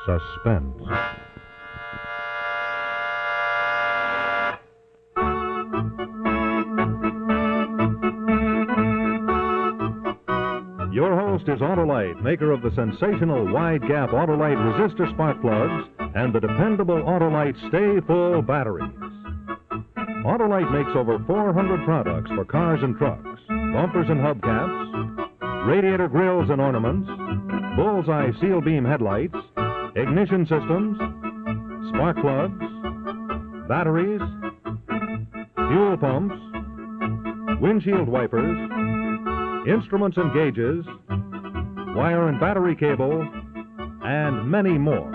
Suspense. Your host is Autolite, maker of the sensational wide-gap Autolite resistor spark plugs and the dependable Autolite Stay Full batteries. Autolite makes over 400 products for cars and trucks, bumpers and hubcaps, radiator grills and ornaments, bullseye seal beam headlights, ignition systems, spark plugs, batteries, fuel pumps, windshield wipers, instruments and gauges, wire and battery cable, and many more.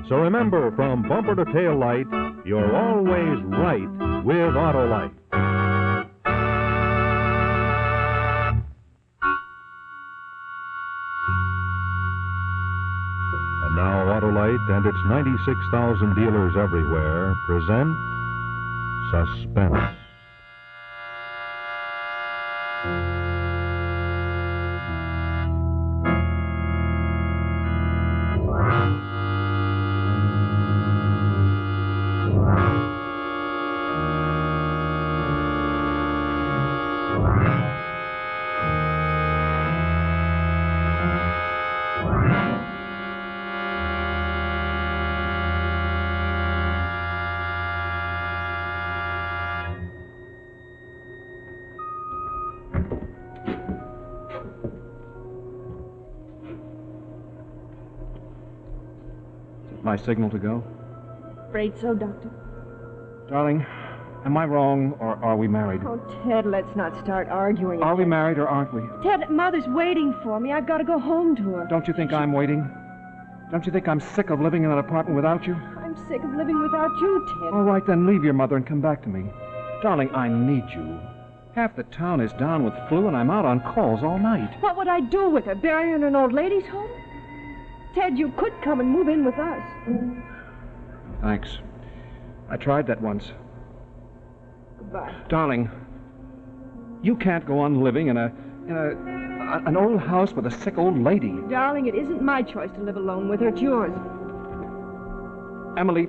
So remember, from bumper to tail light, you're always right with Autolite. And now Autolite and its 96,000 dealers everywhere present Suspense. My signal to go? Afraid so, Doctor. Darling, am I wrong, or are we married? Oh, Ted, let's not start arguing. Are we married or aren't we? Ted, Mother's waiting for me. I've got to go home to her. Don't you think I'm waiting? Don't you think I'm sick of living in that apartment without you? I'm sick of living without you, Ted. All right, then leave your mother and come back to me. Darling, I need you. Half the town is down with flu, and I'm out on calls all night. What would I do with her? Bury her in an old ladies' home? Ted, you could come and move in with us. Thanks. I tried that once. Goodbye. Darling, you can't go on living in an old house with a sick old lady. Darling, it isn't my choice to live alone with her. It's yours. Emily.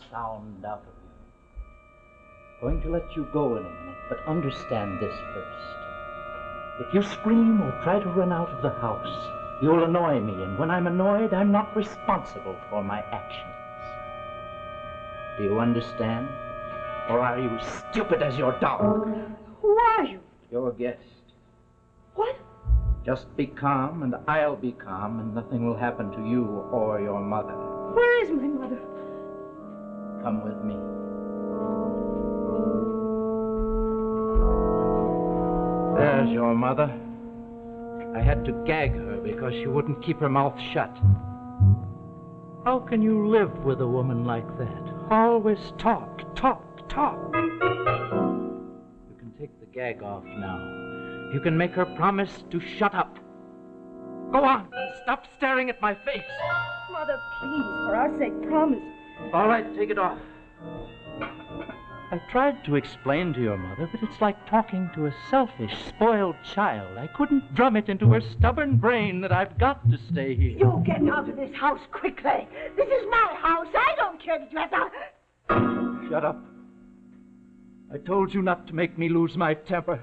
Sound out of you. Going to let you go in a minute, but understand this first. If you scream or try to run out of the house, you'll annoy me, and when I'm annoyed, I'm not responsible for my actions. Do you understand? Or are you stupid as your dog? Who are you? Your guest. What? Just be calm, and I'll be calm, and nothing will happen to you or your mother. Where is my mother? Come with me. There's your mother. I had to gag her because she wouldn't keep her mouth shut. How can you live with a woman like that? Always talk, talk, talk. You can take the gag off now. You can make her promise to shut up. Go on, stop staring at my face. Mother, please, for our sake, promise. All right, take it off. I tried to explain to your mother, but it's like talking to a selfish, spoiled child. I couldn't drum it into her stubborn brain that I've got to stay here. You get out of this house quickly. This is my house. I don't care that you have to... Shut up. I told you not to make me lose my temper.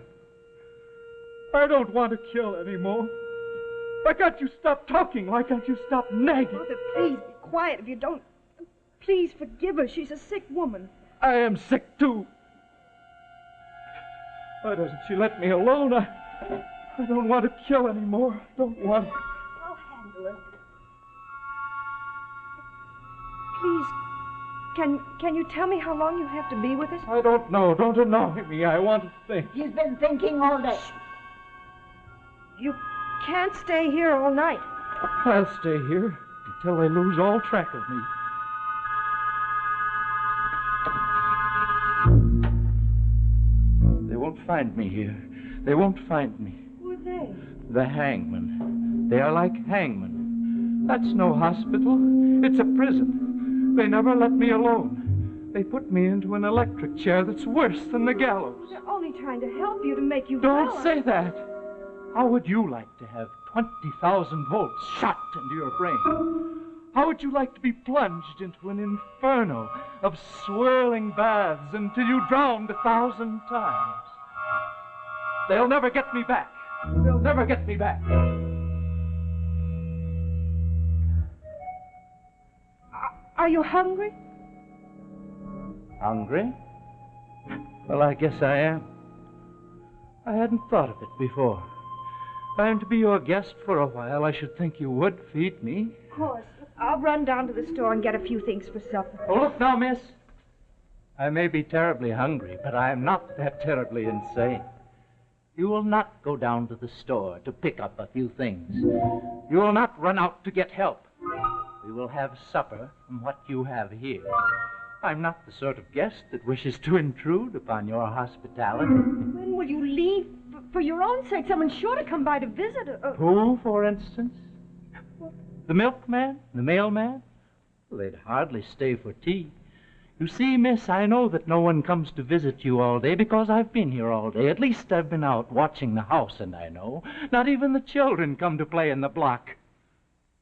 I don't want to kill anymore. Why can't you stop talking? Why can't you stop nagging? Mother, please be quiet. If you don't... Please forgive her. She's a sick woman. I am sick, too. Why doesn't she let me alone? I don't want to kill anymore. Don't want... I'll handle her. Please, Can you tell me how long you have to be with us? I don't know. Don't annoy me. I want to think. He's been thinking all day. You can't stay here all night. I'll stay here until they lose all track of me. They won't find me here. They won't find me. Who are they? The hangman. They are like hangmen. That's no hospital. It's a prison. They never let me alone. They put me into an electric chair that's worse than the gallows. They're only trying to help you to make you Don't well. say that. How would you like to have 20,000 volts shot into your brain? How would you like to be plunged into an inferno of swirling baths until you drowned 1,000 times? They'll never get me back. They'll never get me back. Are you hungry? Hungry? Well, I guess I am. I hadn't thought of it before. If I am to be your guest for a while, I should think you would feed me. Of course. I'll run down to the store and get a few things for supper. Oh, look now, miss. I may be terribly hungry, but I am not that terribly insane. You will not go down to the store to pick up a few things. You will not run out to get help. We will have supper from what you have here. I'm not the sort of guest that wishes to intrude upon your hospitality. When will you leave? For your own sake, someone's sure to come by to visit. Who, for instance? The milkman? The mailman? Well, they'd hardly stay for tea. You see, miss, I know that no one comes to visit you all day because I've been here all day. At least I've been out watching the house, and I know not even the children come to play in the block.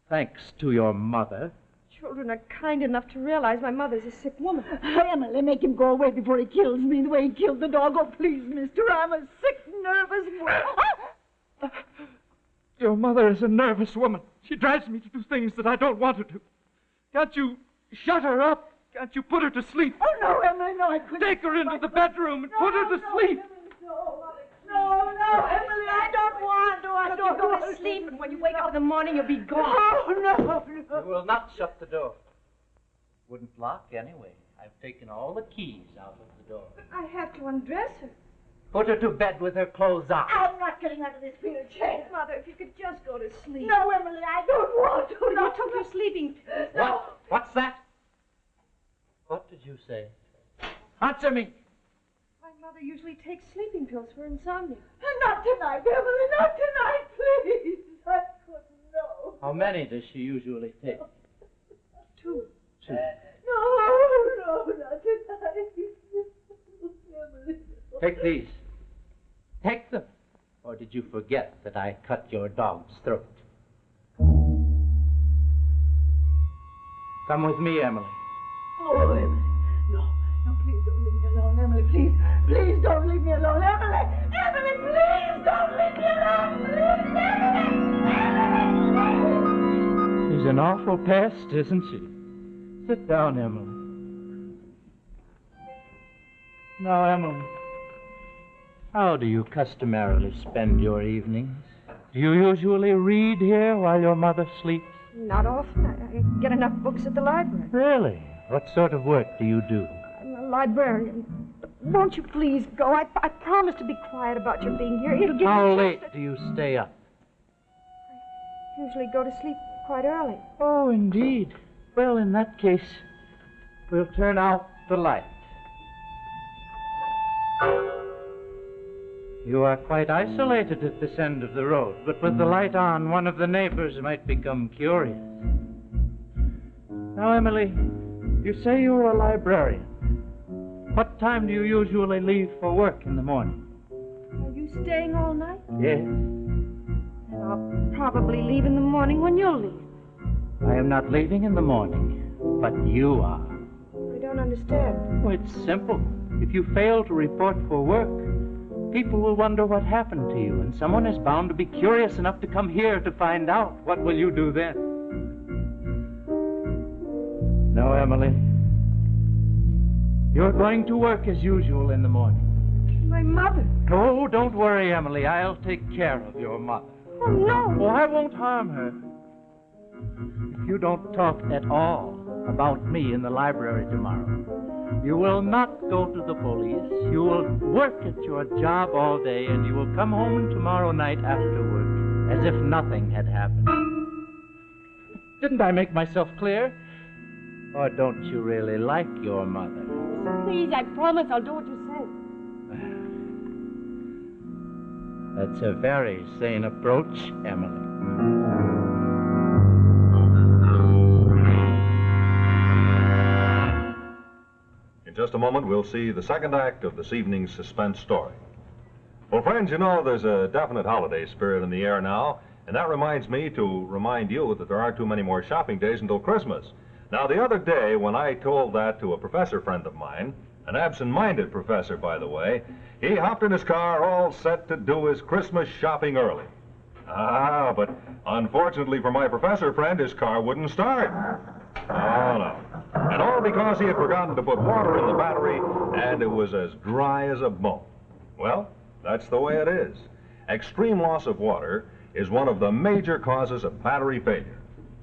Thanks to your mother. Children are kind enough to realize my mother's a sick woman. Emily, make him go away before he kills me the way he killed the dog. Oh, please, mister, I'm a sick, nervous woman. Your mother is a nervous woman. She drives me to do things that I don't want her to. Can't you shut her up? Can't you put her to sleep? Oh, no, Emily, no, I couldn't. Take her into the bedroom and put her to sleep. No, Emily, I don't want to. I don't Go want to sleep, and when you wake up in the morning, you'll be gone. Oh, no. You will not shut the door. Wouldn't lock anyway. I've taken all the keys out of the door. I have to undress her. Put her to bed with her clothes on. I'm not getting out of this wheelchair. Mother, if you could just go to sleep. No, Emily, I don't want to. You took your sleeping pills. What? What's that? What did you say? Answer me. My mother usually takes sleeping pills for insomnia. Not tonight, Emily, not tonight, please. I couldn't, no. How many does she usually take? 2. 2. No, not tonight. Emily. Take these. Take them. Or did you forget that I cut your dog's throat? Come with me, Emily. Oh, Emily. No, please don't leave me alone, Emily, please. Please don't leave me alone, Emily. Emily, please don't leave me alone. Emily. She's an awful pest, isn't she? Sit down, Emily. Now, Emily, how do you customarily spend your evenings? Do you usually read here while your mother sleeps? Not often. I get enough books at the library. Really? What sort of work do you do? I'm a librarian. Won't you please go? I promise to be quiet about your being here. It'll give How you a late chance do you stay up? I usually go to sleep quite early. Oh, indeed. Well, in that case, we'll turn out the light. You are quite isolated at this end of the road, but with the light on, one of the neighbors might become curious. Now, Emily, you say you're a librarian. What time do you usually leave for work in the morning? Are you staying all night? Yes. Then I'll probably leave in the morning when you'll leave. I am not leaving in the morning, but you are. I don't understand. Oh, it's simple. If you fail to report for work, people will wonder what happened to you, and someone is bound to be curious enough to come here to find out. What will you do then? No, Emily. You're going to work as usual in the morning. My mother. Oh, don't worry, Emily. I'll take care of your mother. Oh, no. Oh, I won't harm her. If you don't talk at all, about me in the library tomorrow. You will not go to the police. You will work at your job all day, and you will come home tomorrow night after work as if nothing had happened. Didn't I make myself clear? Or don't you really like your mother? Please, I promise I'll do what you say. That's a very sane approach, Emily. In just a moment, we'll see the second act of this evening's suspense story. Well, friends, you know there's a definite holiday spirit in the air now, and that reminds me to remind you that there aren't too many more shopping days until Christmas. Now, the other day, when I told that to a professor friend of mine, an absent-minded professor, by the way, he hopped in his car all set to do his Christmas shopping early. But unfortunately for my professor friend, his car wouldn't start. Oh, no. And all because he had forgotten to put water in the battery, and it was as dry as a bone. Well, that's the way it is. Extreme loss of water is one of the major causes of battery failure.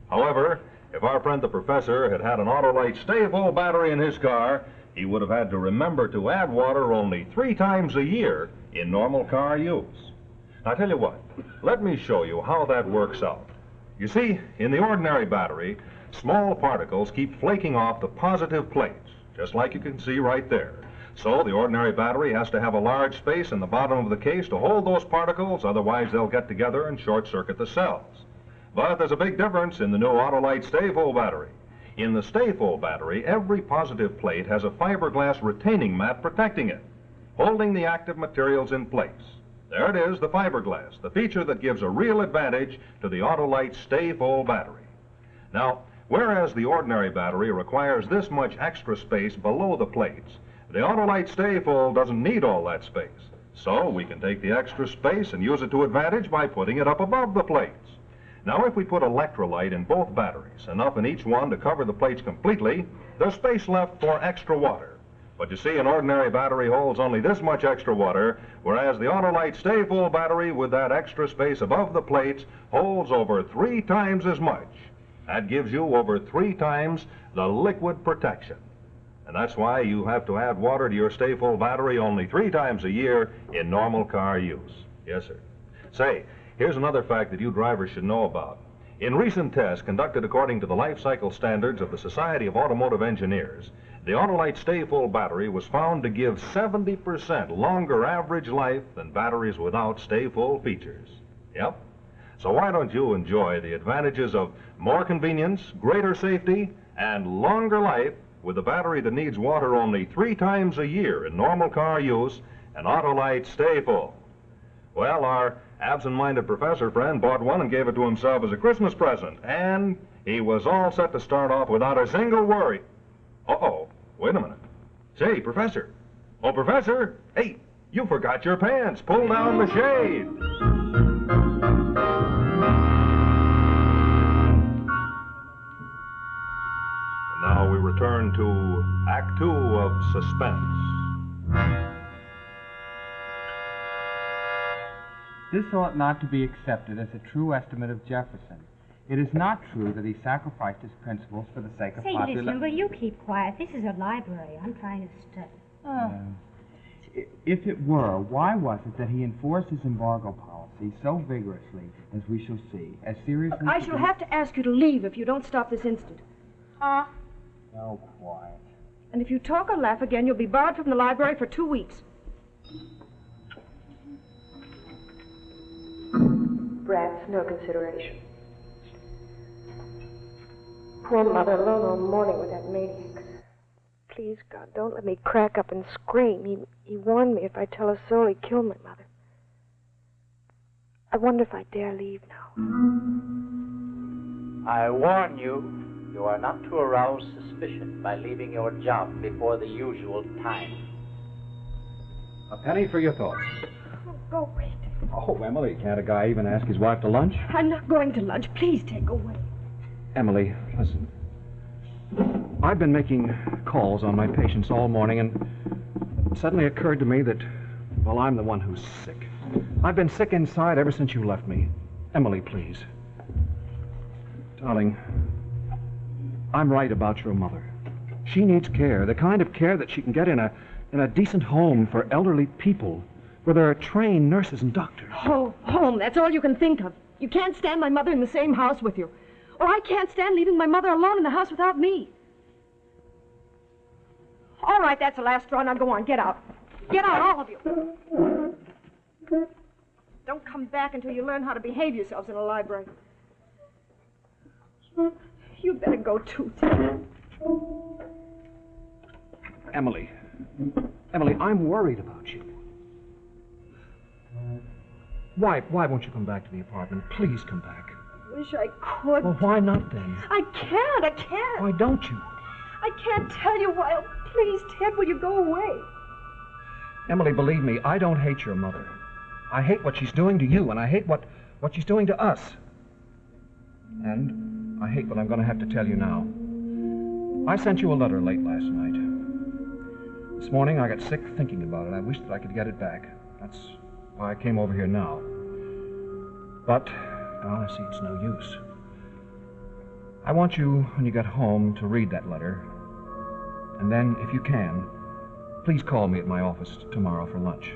However, if our friend the professor had had an Autolite stay-full battery in his car, he would have had to remember to add water only 3 times a year in normal car use. Now, I tell you what, let me show you how that works out. You see, in the ordinary battery, small particles keep flaking off the positive plates, just like you can see right there. So the ordinary battery has to have a large space in the bottom of the case to hold those particles, otherwise they'll get together and short-circuit the cells. But there's a big difference in the new Autolite stay-full battery. In the stay-full battery, every positive plate has a fiberglass retaining mat protecting it, holding the active materials in place. There it is, the fiberglass, the feature that gives a real advantage to the Autolite stay-full battery. Now, whereas the ordinary battery requires this much extra space below the plates, the Autolite stay-full doesn't need all that space. So we can take the extra space and use it to advantage by putting it up above the plates. Now, if we put electrolyte in both batteries, enough in each one to cover the plates completely, there's space left for extra water. But you see, an ordinary battery holds only this much extra water, whereas the Autolite stay-full battery with that extra space above the plates holds over 3 times as much. That gives you over 3 times the liquid protection. And that's why you have to add water to your stay-full battery only 3 times a year in normal car use. Yes, sir. Say, here's another fact that you drivers should know about. In recent tests conducted according to the life cycle standards of the Society of Automotive Engineers, the Autolite stay-full battery was found to give 70% longer average life than batteries without stay-full features. Yep. So why don't you enjoy the advantages of more convenience, greater safety, and longer life with a battery that needs water only 3 times a year in normal car use, an Autolite stay-full? Well, our absent-minded professor friend bought one and gave it to himself as a Christmas present, and he was all set to start off without a single worry. Uh-oh, wait a minute. Say, Professor. Oh, Professor, hey, you forgot your pants. Pull down the shade. And now we return to Act 2 of Suspense. This ought not to be accepted as a true estimate of Jefferson. It is not true that he sacrificed his principles for the sake of Say, listen, will you keep quiet? This is a library. I'm trying to study. If it were, why was it that he enforced his embargo policy so vigorously, as we shall see, as seriously... I shall have to ask you to leave if you don't stop this instant. Oh, quiet. And if you talk or laugh again, you'll be barred from the library for 2 weeks. Brats, no consideration. Poor mother, alone all morning with that maniac. Please, God, don't let me crack up and scream. He warned me if I tell a soul, he'd kill my mother. I wonder if I dare leave now. I warn you, you are not to arouse suspicion by leaving your job before the usual time. A penny for your thoughts. Oh, go away. Oh, Emily, can't a guy even ask his wife to lunch? I'm not going to lunch. Please take away. Emily, listen. I've been making calls on my patients all morning, and it suddenly occurred to me that, well, I'm the one who's sick. I've been sick inside ever since you left me. Emily, please. Darling, I'm right about your mother. She needs care, the kind of care that she can get in a decent home for elderly people, where there are trained nurses and doctors. Oh, home, that's all you can think of. You can't stand my mother in the same house with you. Or I can't stand leaving my mother alone in the house without me. All right, that's the last straw. Now go on, get out. Get out, all of you. Don't come back until you learn how to behave yourselves in a library. You better go too, Ted. Emily, I'm worried about you. Why won't you come back to the apartment? Please come back. Wish I could. Well, why not then? I can't. Why don't you? I can't tell you why. Oh, please, Ted, will you go away? Emily, believe me, I don't hate your mother. I hate what she's doing to you, and I hate what she's doing to us. And I hate what I'm going to have to tell you now. I sent you a letter late last night. This morning I got sick thinking about it. I wished that I could get it back. That's why I came over here now. But, well, I see it's no use. I want you, when you get home, to read that letter. And then, if you can, please call me at my office tomorrow for lunch.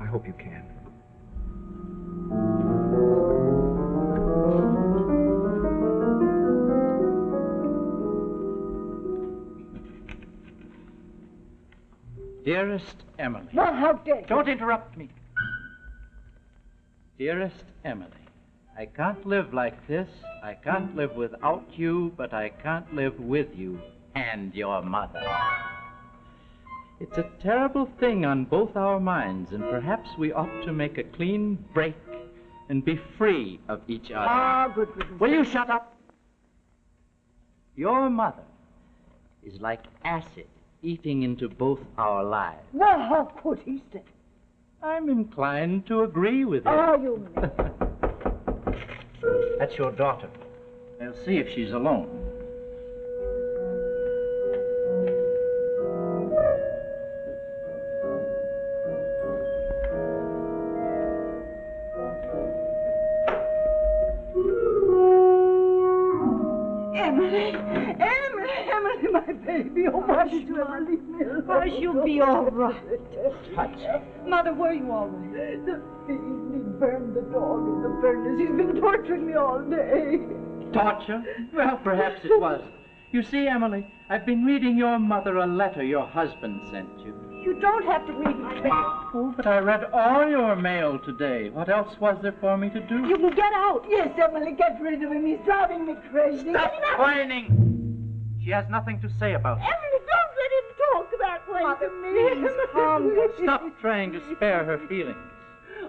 I hope you can. Dearest Emily. Well, how dare you? Don't interrupt me. Dearest Emily, I can't live like this. I can't live without you, but I can't live with you and your mother. It's a terrible thing on both our minds, and perhaps we ought to make a clean break and be free of each other. Ah, good goodness. Will you shut up? Your mother is like acid eating into both our lives. Well, how could he say? I'm inclined to agree with you. Oh, you may. That's your daughter. I'll see if she's alone. Emily, my baby. Oh, why did you ever leave me alone? Oh, she'll be all right. Hush. Mother, were you all right? The fiend, he burned the dog in the furnace. He's been torturing me all day. Torture? Well, perhaps it was. You see, Emily, I've been reading your mother a letter your husband sent you. You don't have to read my letter. Oh, but I read all your mail today. What else was there for me to do? You can get out. Yes, Emily, get rid of him. He's driving me crazy. Stop whining! She has nothing to say about it. Emily, don't let him talk that way Mother, to me. please, calm down. Stop trying to spare her feelings.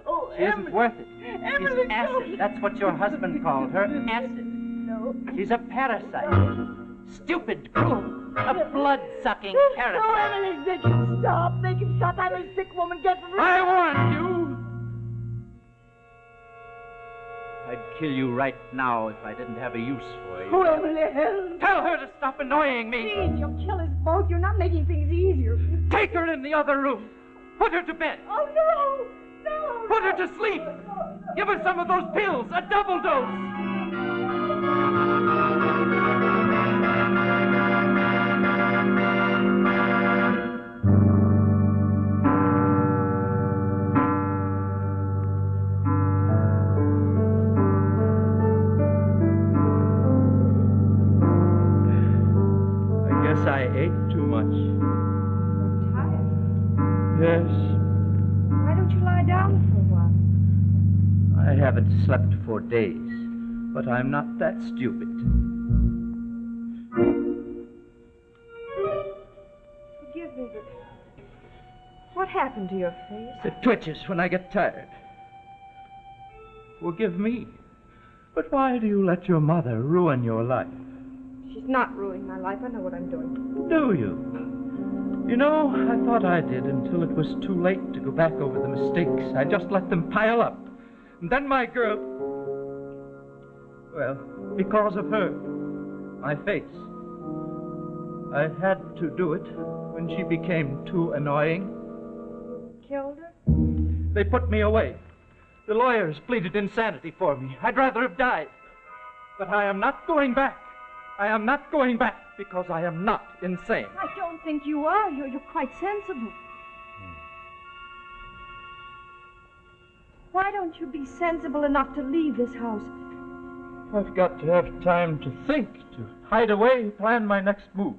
Oh, She isn't Emily. worth it. Emily, She's acid. don't. That's what your husband called her. Acid. No. She's a parasite. Stupid, cruel, a blood-sucking No, parasite. Emily, make him stop. Make him stop. I'm a sick woman. Get rid of him. I warned you! I'd kill you right now if I didn't have a use for you. Oh, Emily, help. Tell her to stop annoying me. Please, you'll kill us both. You're not making things easier. Take her in the other room. Put her to bed. Oh, no. No. Put her to sleep. Give her some of those pills, a double dose. I guess I ate too much. I'm tired. Yes. Why don't you lie down for a while? I haven't slept for days, but I'm not that stupid. Forgive me, but what happened to your face? It twitches when I get tired. Forgive me, but why do you let your mother ruin your life? She's not ruining my life. I know what I'm doing. Do you? You know, I thought I did until it was too late to go back over the mistakes. I just let them pile up. And then my girl... Well, because of her, my face. I had to do it when she became too annoying. Killed her? They put me away. The lawyers pleaded insanity for me. I'd rather have died. But I am not going back. I am not going back because I am not insane. I don't think you are. You're quite sensible. Why don't you be sensible enough to leave this house? I've got to have time to think, to hide away, plan my next move.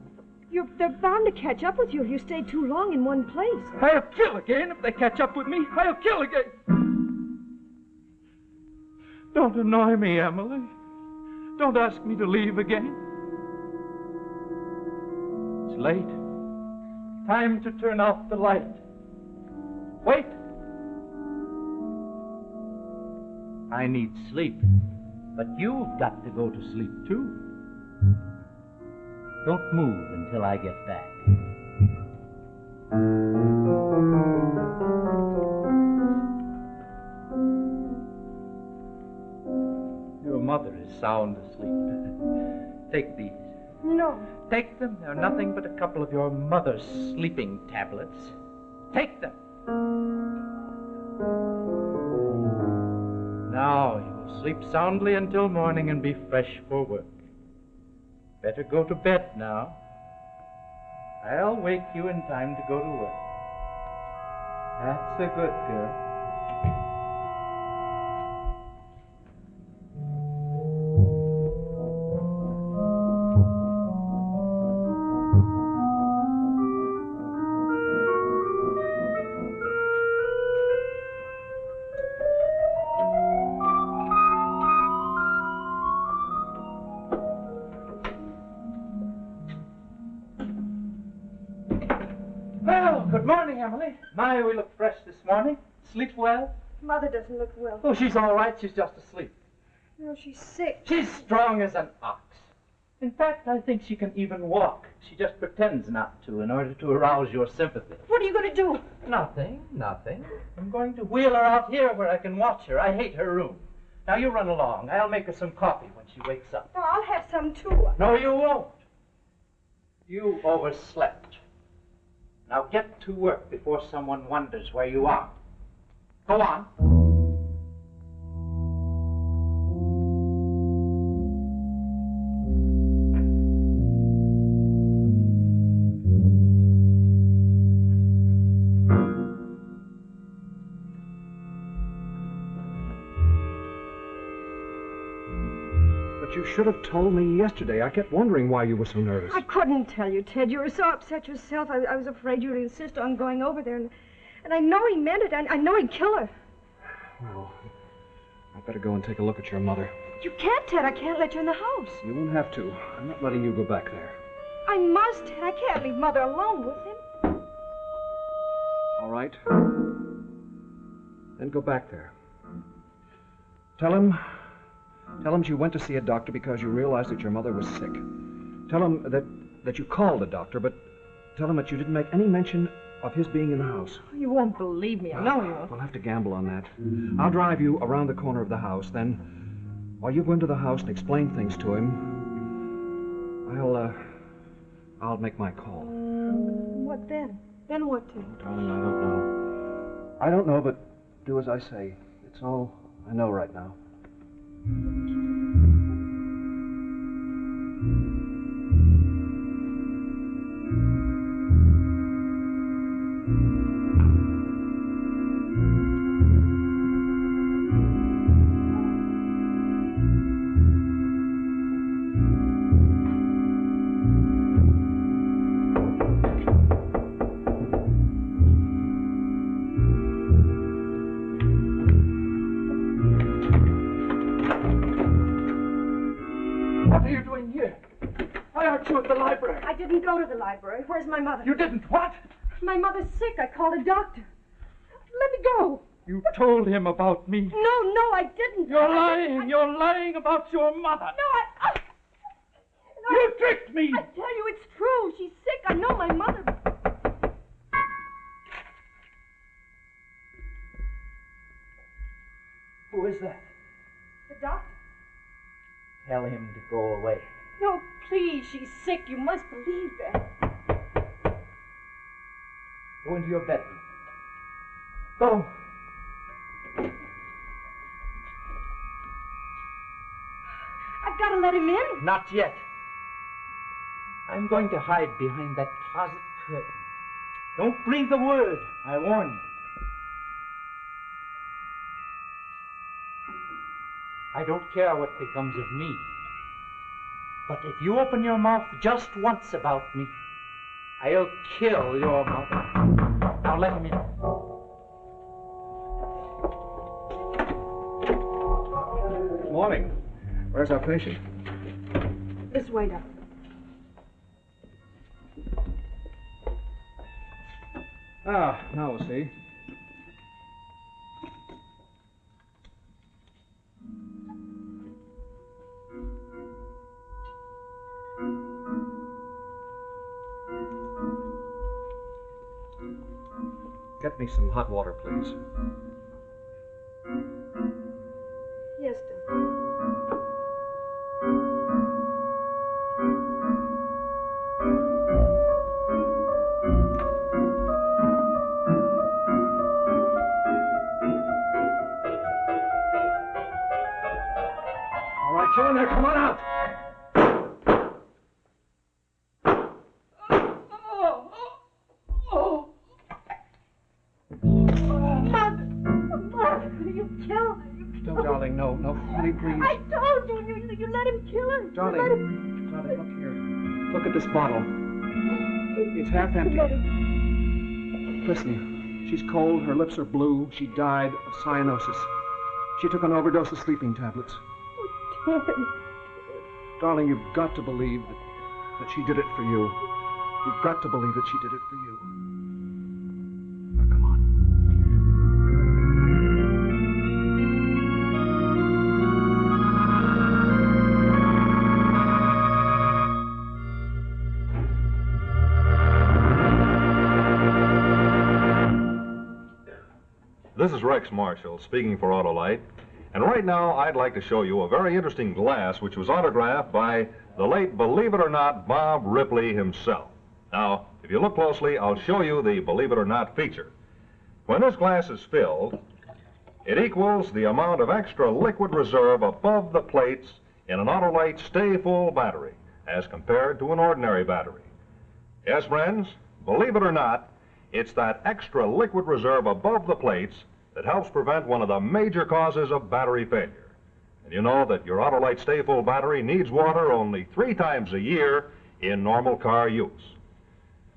They're bound to catch up with you if you stay too long in one place. I'll kill again if they catch up with me. I'll kill again. Don't annoy me, Emily. Don't ask me to leave again. It's late. Time to turn off the light. Wait. I need sleep, but you've got to go to sleep too. Don't move until I get back. Your mother is sound asleep. Take these. No. Take them. They're nothing but a couple of your mother's sleeping tablets. Take them. Now you will sleep soundly until morning and be fresh for work. Better go to bed now. I'll wake you in time to go to work. That's a good girl. Good morning, Emily. My, we look fresh this morning. Sleep well? Mother doesn't look well. Oh, she's all right. She's just asleep. No, she's sick. She's strong as an ox. In fact, I think she can even walk. She just pretends not to in order to arouse your sympathy. What are you going to do? Nothing. I'm going to wheel her out here where I can watch her. I hate her room. Now, you run along. I'll make her some coffee when she wakes up. Oh, I'll have some, too. No, you won't. You overslept. Now get to work before someone wonders where you are. Go on. You should have told me yesterday. I kept wondering why you were so nervous. I couldn't tell you, Ted. You were so upset yourself. I was afraid you'd insist on going over there. And I know he meant it. I know he'd kill her. Well, I'd better go and take a look at your mother. You can't, Ted. I can't let you in the house. You won't have to. I'm not letting you go back there. I must, Ted. I can't leave Mother alone with him. All right. Then go back there. Tell him you went to see a doctor because you realized that your mother was sick. Tell him that you called a doctor, but tell him that you didn't make any mention of his being in the house. You won't believe me. I know you won't. We'll have to gamble on that. I'll drive you around the corner of the house. Then, while you go into the house and explain things to him, I'll make my call. What then? Then what, Ted? Darling, I don't know. I don't know, but do as I say. It's all I know right now. I didn't go to the library. Where's my mother? You didn't what? My mother's sick. I called a doctor. Let me go. You told him about me. No, I didn't. You're lying. You're lying about your mother. No, You tricked me. I tell you, it's true. She's sick. I know my mother. Who is that? The doctor. Tell him to go away. No, please. She's sick. You must believe that. Go into your bedroom. Go. I've got to let him in. Not yet. I'm going to hide behind that closet curtain. Don't breathe a word, I warn you. I don't care what becomes of me. But if you open your mouth just once about me, I'll kill your mother. Now let him in. Morning. Where's our patient? This way, Doctor. Ah, now we'll see. Get me some hot water, please. Yes, Doctor. All right, you in there, come on out. No, darling, no, honey, please. I told you, you let him kill her. Darling, darling, look here. Look at this bottle. It's half empty. Listen, she's cold, her lips are blue, she died of cyanosis. She took an overdose of sleeping tablets. Darling, you've got to believe that she did it for you. You've got to believe that she did it for you. Now, come on. This is Rex Marshall speaking for Autolite. And right now, I'd like to show you a very interesting glass which was autographed by the late, believe it or not, Bob Ripley himself. Now, if you look closely, I'll show you the believe it or not feature. When this glass is filled, it equals the amount of extra liquid reserve above the plates in an Autolite Stay Full battery as compared to an ordinary battery. Yes, friends, believe it or not, it's that extra liquid reserve above the plates that helps prevent one of the major causes of battery failure. And you know that your Autolite Stay Full battery needs water only 3 times a year in normal car use.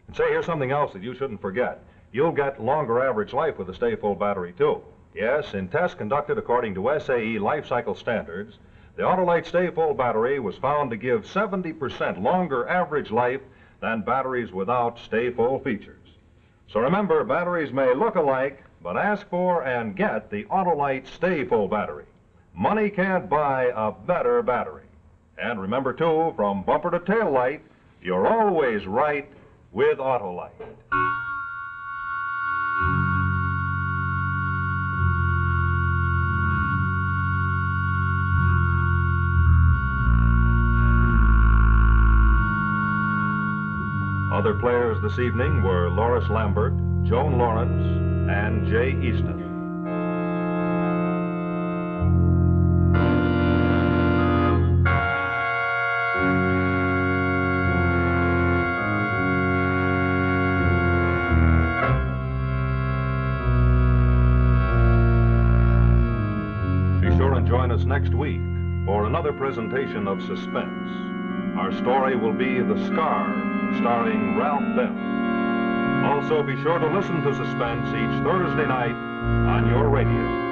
And say, here's something else that you shouldn't forget. You'll get longer average life with a Stay Full battery, too. Yes, in tests conducted according to SAE life cycle standards, the Autolite Stay Full battery was found to give 70% longer average life than batteries without Stay Full features. So remember, batteries may look alike, but ask for and get the Autolite Stay Full battery. Money can't buy a better battery. And remember, too, from bumper to tail light, you're always right with Autolite. Other players this evening were Loris Lambert, Joan Lawrence, and Jay Easton. Be sure and join us next week for another presentation of Suspense. Our story will be The Scar, starring Ralph Bell. Also, be sure to listen to Suspense each Thursday night on your radio.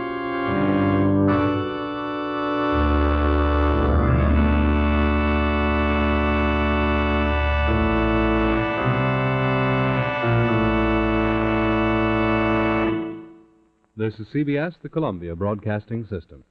This is CBS, the Columbia Broadcasting System.